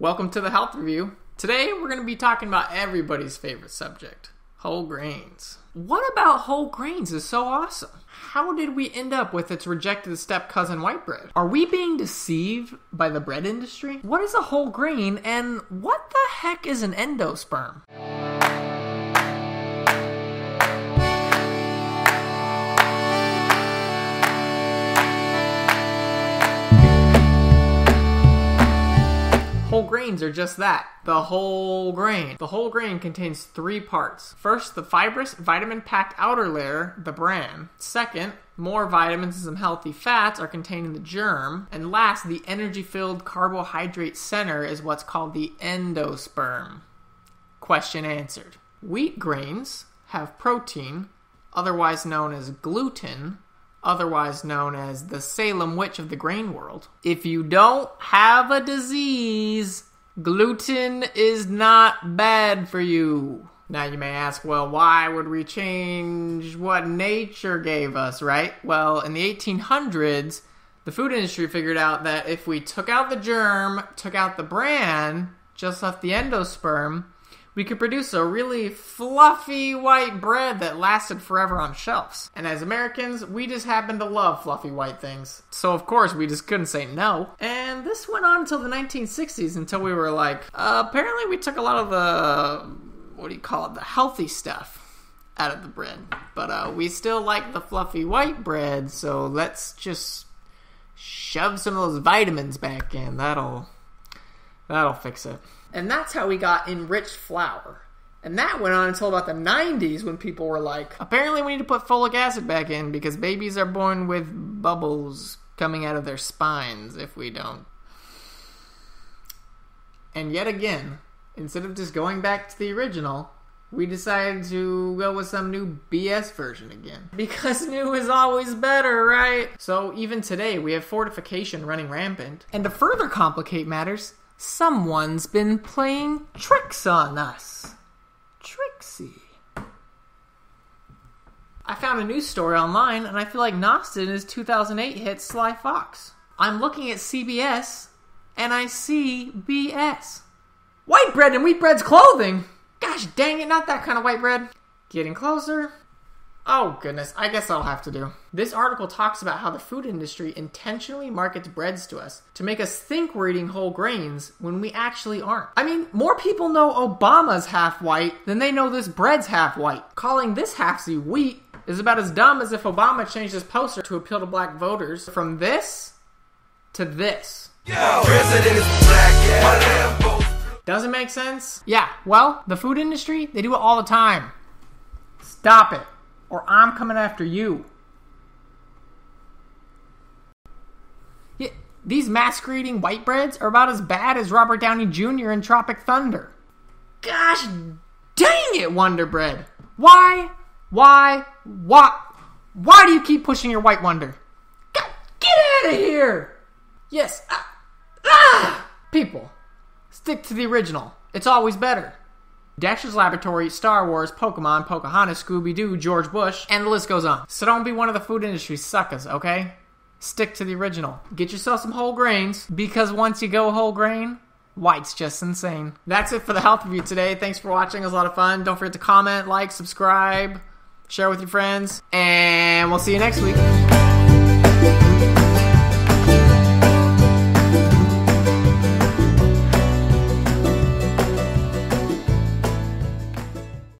Welcome to the Health Review. Today we're going to be talking about everybody's favorite subject, whole grains. What about whole grains is so awesome? How did we end up with its rejected step-cousin white bread? Are we being deceived by the bread industry? What is a whole grain and what the heck is an endosperm? Whole grains are just that, the whole grain. The whole grain contains three parts. First, the fibrous, vitamin-packed outer layer, the bran. Second, more vitamins and some healthy fats are contained in the germ. And last, the energy-filled carbohydrate center is what's called the endosperm. Question answered. Wheat grains have protein, otherwise known as gluten, otherwise known as the Salem witch of the grain world. If you don't have a disease, gluten is not bad for you. Now you may ask, well, why would we change what nature gave us, right? Well, in the 1800s, the food industry figured out that if we took out the germ, took out the bran, just left the endosperm, we could produce a really fluffy white bread that lasted forever on shelves. And as Americans, we just happen to love fluffy white things. So of course, we just couldn't say no. And this went on until the 1960s, until we were like, apparently we took a lot of the, the healthy stuff out of the bread. But we still like the fluffy white bread, so let's just shove some of those vitamins back in. That'll fix it. And that's how we got enriched flour. And that went on until about the 90s when people were like, apparently we need to put folic acid back in because babies are born with bubbles coming out of their spines if we don't. And yet again, instead of just going back to the original, we decided to go with some new BS version again. Because new is always better, right? So even today, we have fortification running rampant. And to further complicate matters, someone's been playing tricks on us. Trixie. I found a news story online, and I feel like Nosted in his 2008 hit Sly Fox. I'm looking at CBS, and I see BS. White bread in wheat bread's clothing! Gosh dang it, not that kind of white bread. Getting closer. Oh goodness, I guess that'll have to do. This article talks about how the food industry intentionally markets breads to us to make us think we're eating whole grains when we actually aren't. I mean, more people know Obama's half white than they know this bread's half white. Calling this half-see wheat is about as dumb as if Obama changed his poster to appeal to black voters from this to this. Yo, president is black, doesn't make sense? Yeah, well, the food industry, they do it all the time. Stop it, or I'm coming after you. Yeah, these masquerading white breads are about as bad as Robert Downey Jr. in Tropic Thunder. Gosh dang it, Wonder Bread. Why do you keep pushing your white wonder? Get out of here! Yes, people, stick to the original. It's always better. Dexter's Laboratory, Star Wars, Pokemon, Pocahontas, Scooby-Doo, George Bush, and the list goes on. So don't be one of the food industry's suckers, okay? Stick to the original. Get yourself some whole grains, because once you go whole grain, white's just insane. That's it for the Health Review today. Thanks for watching. It was a lot of fun. Don't forget to comment, like, subscribe, share with your friends, and we'll see you next week.